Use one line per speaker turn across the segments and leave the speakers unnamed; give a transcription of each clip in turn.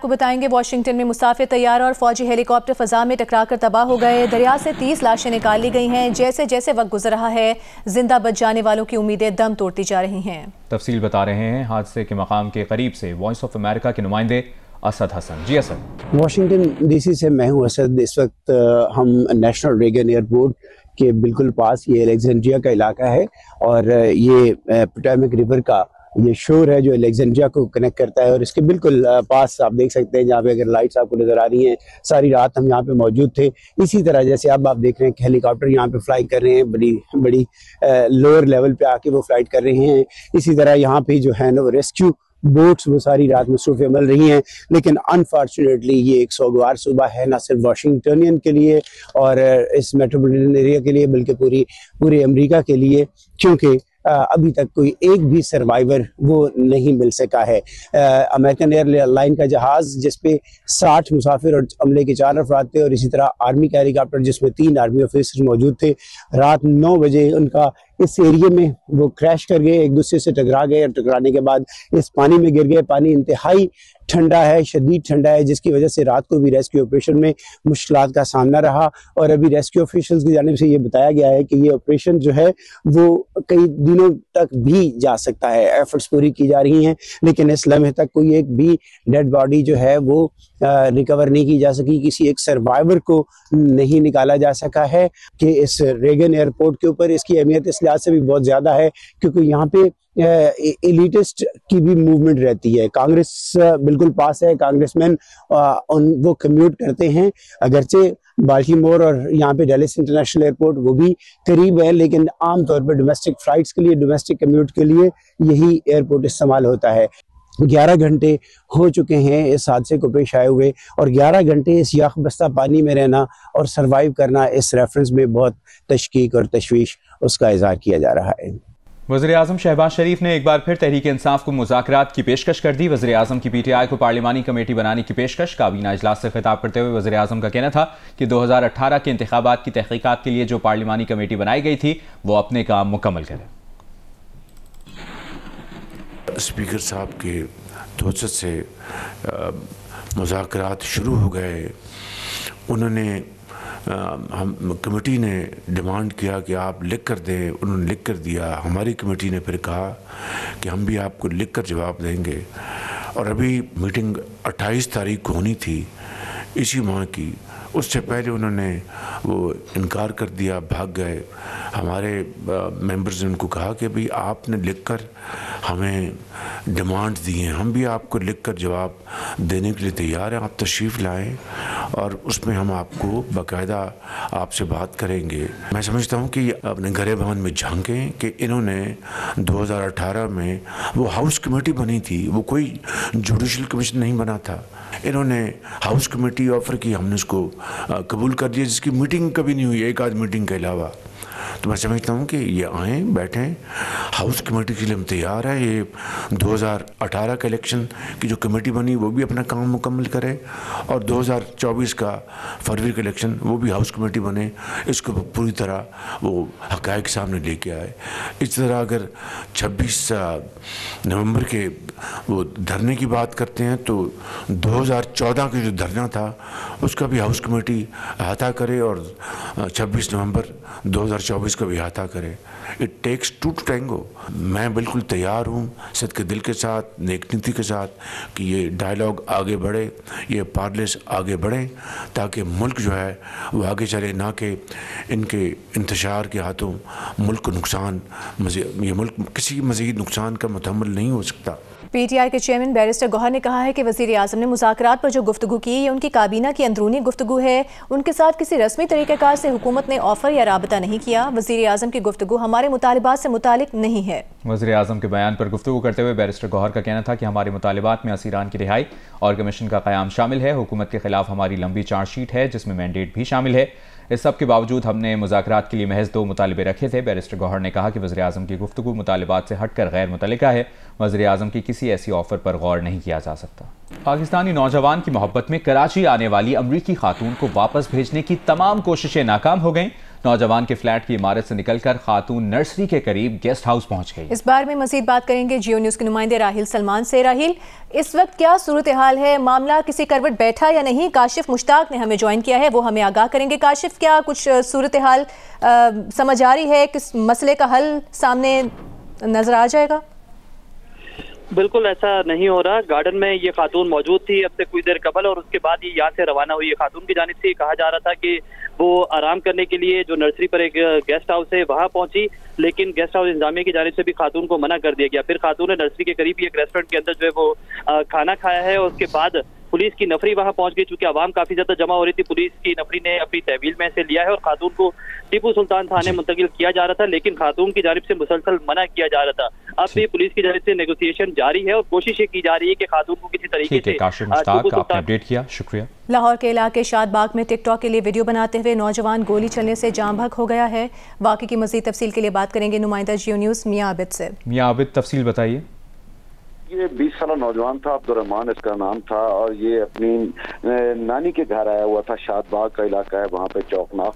आपको बताएंगे वाशिंगटन में मुसाफिर तैयारा और फौजी हेलीकॉप्टर फजा में टकराकर तबाह हो गए। दरिया से 30 लाशें निकाल ली गई हैं। जैसे जैसे वक्त गुजर रहा है जिंदा बच जाने वालों की उम्मीदें दम तोड़ती जा रही हैं।
तफसील बता रहे हैं हादसे के मकाम के करीब से वॉइस ऑफ अमेरिका के नुमाइंदे असद हसन। जी असद।
वाशिंगटन डीसी से मैं हूँ असद। इस वक्त हम नेशनल रेगन एयरपोर्ट के बिल्कुल पास, ये अलेक्जेंड्रिया का इलाका है और ये पोटोमैक रिवर का ये शोर है जो अलेक्जेंड्रिया को कनेक्ट करता है और इसके बिल्कुल पास आप देख सकते हैं, जहाँ पे अगर लाइट्स आपको नजर आ रही हैं, सारी रात हम यहाँ पे मौजूद थे। इसी तरह जैसे अब आप देख रहे हैं कि हेलीकॉप्टर यहाँ पे फ्लाई कर रहे हैं, बड़ी लोअर लेवल पे आके वो फ्लाइट कर रहे हैं। इसी तरह यहाँ पे जो है ना वो रेस्क्यू बोट्स वो सारी रात मसरूफ अमल रही हैं। लेकिन अनफॉर्चुनेटली ये एक सोगवार सुबह है, ना सिर्फ वाशिंगटनियन के लिए और इस मेट्रोपॉलिटन एरिया के लिए बल्कि पूरे अमेरिका के लिए, क्योंकि अभी तक कोई एक भी सर्वाइवर वो नहीं मिल सका है। अमेरिकन एयरलाइन का जहाज़ जिसपे 60 मुसाफिर और अमले के 4 अफराद थे और इसी तरह आर्मी का हेलीकॉप्टर जिसमें 3 आर्मी ऑफिसर्स मौजूद थे, रात 9 बजे उनका इस एरिया में वो क्रैश कर गए, एक दूसरे से टकरा गए और टकराने के बाद इस पानी में गिर गए। पानी इंतहाई ठंडा है, शदीद ठंडा है, जिसकी वजह से रात को भी रेस्क्यू ऑपरेशन में मुश्किलात का सामना रहा। और अभी रेस्क्यू ऑफिशियल्स की जानिब से ये बताया गया है कि ये ऑपरेशन जो है वो कई दिनों तक भी जा सकता है। एफर्ट्स पूरी की जा रही हैं, लेकिन इस लम्हे तक कोई एक भी डेड बॉडी जो है वो रिकवर नहीं की जा सकी। किसी एक सर्वाइवर को नहीं निकाला जा सका है कि इस रेगन एयरपोर्ट के ऊपर इसकी अहमियत इस लिहाज से भी बहुत ज़्यादा है क्योंकि यहाँ पे एलिटिस्ट की भी मूवमेंट रहती है। कांग्रेस बिल्कुल पास है, कांग्रेसमैन वो कम्यूट करते हैं। अगरचे बाल्टीमोर और यहाँ पे डैलस इंटरनेशनल एयरपोर्ट वो भी करीब है, लेकिन आमतौर पर डोमेस्टिक फ्लाइट्स के लिए, डोमेस्टिक कम्यूट के लिए यही एयरपोर्ट इस्तेमाल होता है। 11 घंटे हो चुके हैं इस हादसे को पेश आए हुए और 11 घंटे इस यख बस्ता पानी में रहना और सरवाइव करना, इस रेफरेंस में बहुत तशकीक और तशवीश उसका इजहार किया जा रहा है।
वज़ीर-ए-आज़म शहबाज शरीफ ने एक बार फिर तहरीक इंसाफ को मुज़ाकरात की पेशकश कर दी। वज़ीर-ए-आज़म की PTI को पार्लिमानी कमेटी बनाने की पेशकश। काबीना इजलास से खिताब करते हुए वज़ीर-ए-आज़म का कहना था कि 2018 के इंतखाबात की तहकीकात के लिए जो पार्लिमानी कमेटी बनाई गई थी वो अपने काम मुकम्मल करे।
स्पीकर साहब के तवज्जुह से मुज़ाकरात शुरू हो गए। उन्होंने हम कमेटी ने डिमांड किया कि आप लिख कर दें, उन्होंने लिख कर दिया। हमारी कमेटी ने फिर कहा कि हम भी आपको लिख कर जवाब देंगे और अभी मीटिंग 28 तारीख को होनी थी इसी माह की। उससे पहले उन्होंने वो इनकार कर दिया, भाग गए। हमारे मेंबर्स ने उनको कहा कि भाई आपने लिखकर हमें डिमांड दी हैं, हम भी आपको लिखकर जवाब देने के लिए तैयार हैं, आप तशरीफ़ लाएं और उसमें हम आपको बाकायदा आपसे बात करेंगे। मैं समझता हूँ कि अपने गरेबान में झांकें कि इन्होंने 2018 में वो हाउस कमेटी बनी थी, वो कोई जुडिशल कमीशन नहीं बना था। इन्होंने हाउस कमेटी ऑफ़र की, हमने उसको कबूल कर दिया, जिसकी मीटिंग कभी नहीं हुई एक आध मीटिंग के अलावा। तो मैं समझता हूँ कि ये आएँ, बैठें, हाउस कमेटी के लिए हम तैयार हैं। ये 2018 का इलेक्शन की जो कमेटी बनी वो भी अपना काम मुकम्मल करे और 2024 का फरवरी का इलेक्शन वो भी हाउस कमेटी बने, इसको पूरी तरह वो हक़ाइक़ सामने लेके आए। इस तरह अगर 26 नवंबर के वो धरने की बात करते हैं तो 2014 का जो धरना था उसका भी हाउस कमेटी अहाता करे और 26 नवंबर 2024 का भी अहाता करे। It takes two to tango. मैं बिल्कुल तैयार हूँ सदके दिल के साथ, नेक नीति के साथ कि ये डायलॉग आगे बढ़े, ये पार्लेस आगे बढ़े ताकि मुल्क जो है वो आगे चले, ना कि इनके इंतशार के हाथों मुल्क को नुकसान, ये मुल्क किसी मज़ीद नुकसान का मुतहम्मिल नहीं हो सकता।
PTI के चेयरमैन बैरिस्टर गौहर ने कहा है कि वज़ीर-ए-आज़म ने मुज़ाकरात पर जो गुफ्तगू की ये उनकी काबीना की अंदरूनी गुफ्तगू है। उनके साथ किसी रस्मी तरीक़ेकार से हुकूमत ने ऑफ़र या राबता नहीं किया। वज़ीर-ए-आज़म की गुफ्तगू हमारे मुतालिबात से मुतालिक नहीं है।
वज़ीर-ए-आज़म के बयान पर गुफ्तगू करते हुए बैरिस्टर गौहर का कहना था कि हमारे मुतालिबात में असीरान की रिहाई और कमीशन का क़याम शामिल है। हुकूमत के खिलाफ हमारी लंबी चार्जशीट है जिसमें मैंडेट भी शामिल है। इस सब के बावजूद हमने मुज़ाकरात के लिए महज 2 मुतालिबे रखे थे। बैरिस्टर गौहर ने कहा कि वज़ीर-ए-आज़म की गुफ्तगू मुतालिबात से हटकर गैर मुतल्लिका है। वज़ीर-ए-आज़म की किसी ऐसी ऑफ़र पर गौर नहीं किया जा सकता। पाकिस्तानी नौजवान की मोहब्बत में कराची आने वाली अमरीकी खातून को वापस भेजने की तमाम कोशिशें नाकाम हो गईं। नौजवान के फ्लैट की इमारत से निकलकर खातून नर्सरी के करीब गेस्ट हाउस पहुंच गई।
इस बारे में मजीद बात करेंगे जियो न्यूज के नुमाइंदे राहिल सलमान से। राहिल, इस वक्त क्या सूरत हाल है? मामला किसी करवट बैठा या नहीं? काशिफ मुश्ताक ने हमें ज्वाइन किया है, वो हमें आगाह करेंगे। काशिफ, क्या कुछ सूरत हाल समझ आ रही है? किस मसले का हल सामने नजर आ जाएगा?
बिल्कुल ऐसा नहीं हो रहा। गार्डन में ये खातून मौजूद थी अब से कुछ देर कबल, और उसके बाद ये यहाँ से रवाना हुई। खातून की जानिब से कहा जा रहा था कि वो आराम करने के लिए जो नर्सरी पर एक गेस्ट हाउस है वहाँ पहुंची, लेकिन गेस्ट हाउस इंतजामिया की जानिब से भी खातून को मना कर दिया गया। फिर खातून ने नर्सरी के करीब एक रेस्टोरेंट के अंदर जो है वो खाना खाया है, और उसके बाद पुलिस की नफरी वहां पहुंच गई। चूंकि आवाम काफी ज्यादा जमा हो रही थी, पुलिस की नफरी ने अपनी तहवील में से लिया है और खातून को टीपू सुल्तान थाने मुंतकिल किया जा रहा था, लेकिन खातून की जानिब से मुसलसल मना किया जा रहा था। अब भी पुलिस की जानिब से नेगोशिएशन जारी है और कोशिशें की जा रही है कि खातून को किसी तरीके से
आपने अपडेट किया, शुक्रिया।
लाहौर के इलाके शादबाग में टिकटॉक के लिए वीडियो बनाते हुए नौजवान गोली चलने से जाम बहक हो गया है। वाक़े की मज़ीद तफसील के लिए बात करेंगे नुमाइंदा जियो न्यूज़ मियां आबिद से।
मियां आबिद, तफसील बताइए।
ये 20 साल नौजवान था, अब्दुर्रहमान इसका नाम था, और ये अपनी नानी के घर आया हुआ था। शादबाग का इलाका है, वहाँ पे चौकना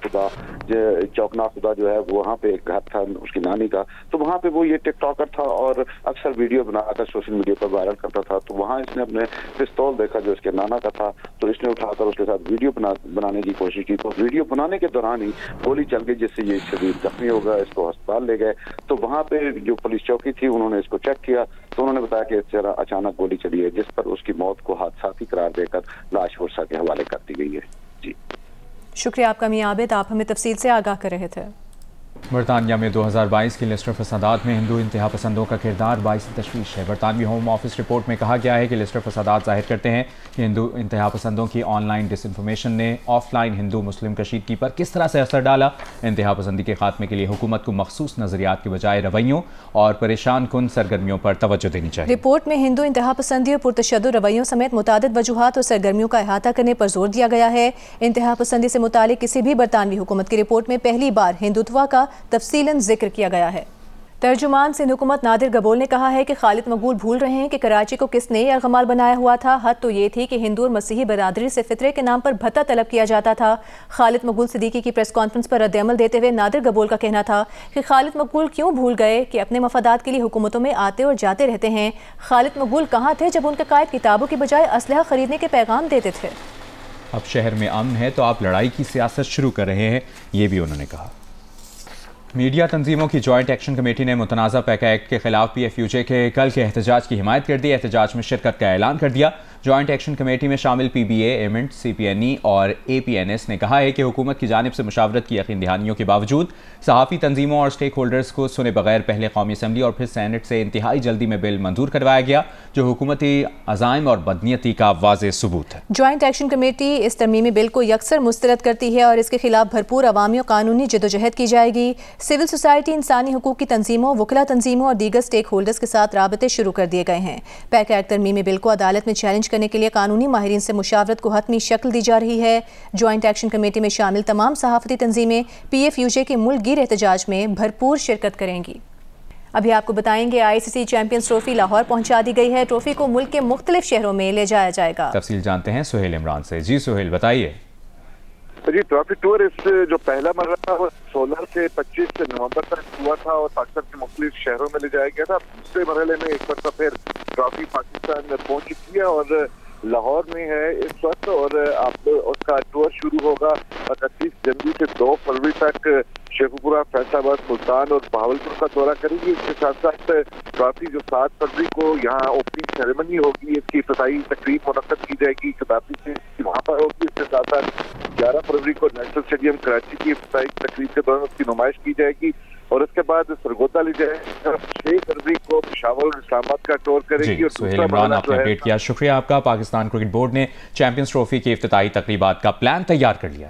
खुदा जो है वहाँ पे एक घर था उसकी नानी का। तो वहाँ पे वो ये टिकटॉकर था और अक्सर वीडियो बनाकर सोशल मीडिया पर वायरल करता था। तो वहाँ इसने अपने पिस्तौल देखा जो इसके नाना का था, तो इसने उठाकर उसके साथ वीडियो बनाने की कोशिश की। तो वीडियो बनाने के दौरान ही गोली चल गई, जिससे ये शदीद जख्मी हो गया। इसको अस्पताल ले गए, तो वहाँ पे जो पुलिस चौकी थी उन्होंने इसको चेक किया, तो उन्होंने बताया कि अचानक गोली चली है, जिस पर उसकी मौत को हादसाती करार देकर लाश वर्षा के हवाले कर दी गई है। जी
शुक्रिया आपका मियां आबिद, आप हमें तफसील से आगाह कर रहे थे।
बरतानिया में 2022 की लिस्टर फसादात में हिंदू इंतहा पसंदों का किरदार बाइस तशवीश है। बरतानवी होम ऑफिस रिपोर्ट में कहा गया है कि लिस्टर फसादात जाहिर करते हैं कि हिंदू इंतहा पसंदों की ऑनलाइन डिसइंफॉर्मेशन ने ऑफलाइन हिंदू मुस्लिम कशीदगी पर किस तरह से असर डाला। इंतहा पसंदी के खात्मे के लिए हुकूमत को मखसूस नजरियात के बजाय रवैयों और परेशान कुन सरगर्मियों पर तवज्जो देनी चाहिए।
रिपोर्ट में हिंदू इंतहा पसंदी और पुरतशद्दुद रवैयों समेत मुतादिद वजूहात और सरगर्मियों का अहाता करने पर जोर दिया गया है। इंतहा पसंदी से मुतालिक किसी भी बरतानवी हुकूमत की रिपोर्ट में पहली बार हिंदुत्व का तफसीलन जिक्र किया गया है। तर्जुमान सिंध हुकूमत नादिर गबोल ने कहा है कि खालिद मकबूल भूल रहे हैं कि कराची को किसने यरगमाल बनाया हुआ था। हद तो ये थी कि हिंदू और मसीही बरादरी से फितरे के नाम पर भत्ता तलब किया जाता था। खालिद मकबूल सिद्दीकी की प्रेस कॉन्फ्रेंस पर रद्द-ए-अमल देते हुए नादिर गबोल का कहना था कि खालिद मकबूल क्यों भूल गए कि अपने मफादात के लिए हुकूमतों में आते और जाते रहते हैं। खालिद मकबूल कहाँ थे जब उनके कायद किताबों की बजाय असलहा खरीदने के पैगाम देते थे।
अब शहर में अमन है तो आप लड़ाई की सियासत शुरू कर रहे हैं, ये भी उन्होंने कहा। मीडिया तंजीमों की जॉइंट एक्शन कमेटी ने मुतनाज़ा पैका एक्ट के खिलाफ PFUJ के कल के एहतजाज की हिमायत कर दी। एहतजाज में शिरकत का ऐलान कर दिया। जॉइंट एक्शन कमेटी में शामिल PBA, एमेंट, CPNE और APNS ने कहा है कि हुकूमत की जानिब से मुशावरत की यकीन दहानियों के बावजूद सहाफ़ी तंजीमों और स्टेक होल्डर्स को सुने बगैर पहले कौमी असम्बली और फिर सैनेट से इंतहाई जल्दी में बिल मंजूर करवाया गया, जो हुकूमती अज़ाइम और बदनीयती का वाज़ेह सबूत है।
जॉइंट एक्शन कमेटी इस तरमीमी बिल को यकसर मुस्तरद करती है और इसके खिलाफ भरपूर अवामी और कानूनी जदोजहद की जाएगी। सिविल सोसाइटी, इंसानी हकूक की तंजीमों, वकला तंजीमों और दीगर स्टेक होल्डर्स के साथ राबते शुरू कर दिए गए हैं। पैका एक्ट तरमीमी बिल को अदालत में चैलेंज करने के लिए कानूनी माहिरीन से मुशावरत को हतमी शक्ल दी जा रही है। जॉइंट एक्शन कमेटी में शामिल तमाम सहाफ़ती तंजीमें PFUJ के मुल्कगीर एहतजाज में भरपूर शिरकत करेंगी। अभी आपको बताएंगे ICC चैंपियंस ट्रॉफी लाहौर पहुंचा दी गई है। ट्रॉफी को मुल्क के मुख्तलिफ शहरों में ले जाया जाएगा।
तफसील जानते हैं सुहेल इमरान से। जी सुहेल, बताइए।
जी, ट्रॉफी टूर इस जो पहला मरला था वो 16 से 25 नवंबर तक हुआ था और पाकिस्तान के मुख्तलिफ शहरों में ले जाया गया था। दूसरे मरहले में एक बार फिर ट्रॉफी पाकिस्तान में पहुंच चुकी है और लाहौर में है इस वक्त, और आप उसका टूर शुरू होगा 31 जनवरी से 2 फरवरी तक। शेखुपुरा, फैसलाबाद, सुल्तान और बहावलपुर का दौरा करेगी। इसके साथ साथ ट्रॉफी जो 7 फरवरी को यहाँ ओपनिंग सेरेमनी होगी, इसकी इफ्तिताई तकरीब मुनक्कद की जाएगी खिताबी से वहाँ पर होगी। इसके साथ साथ 11 फरवरी को नेशनल स्टेडियम कराची की इफ्तिताई तकरीब के दौरान उसकी नुमाइश की जाएगी और उसके बाद सरगोदा ले जाएगा। 6 फरवरी को पेशावर और इस्लामाबाद का टूर करेगी। और
सुहेल इमरान, आपने अपडेट किया, शुक्रिया आपका। पाकिस्तान क्रिकेट बोर्ड ने चैंपियंस ट्रॉफी की इफ्तिताई तकरीबात का प्लान तैयार कर लिया।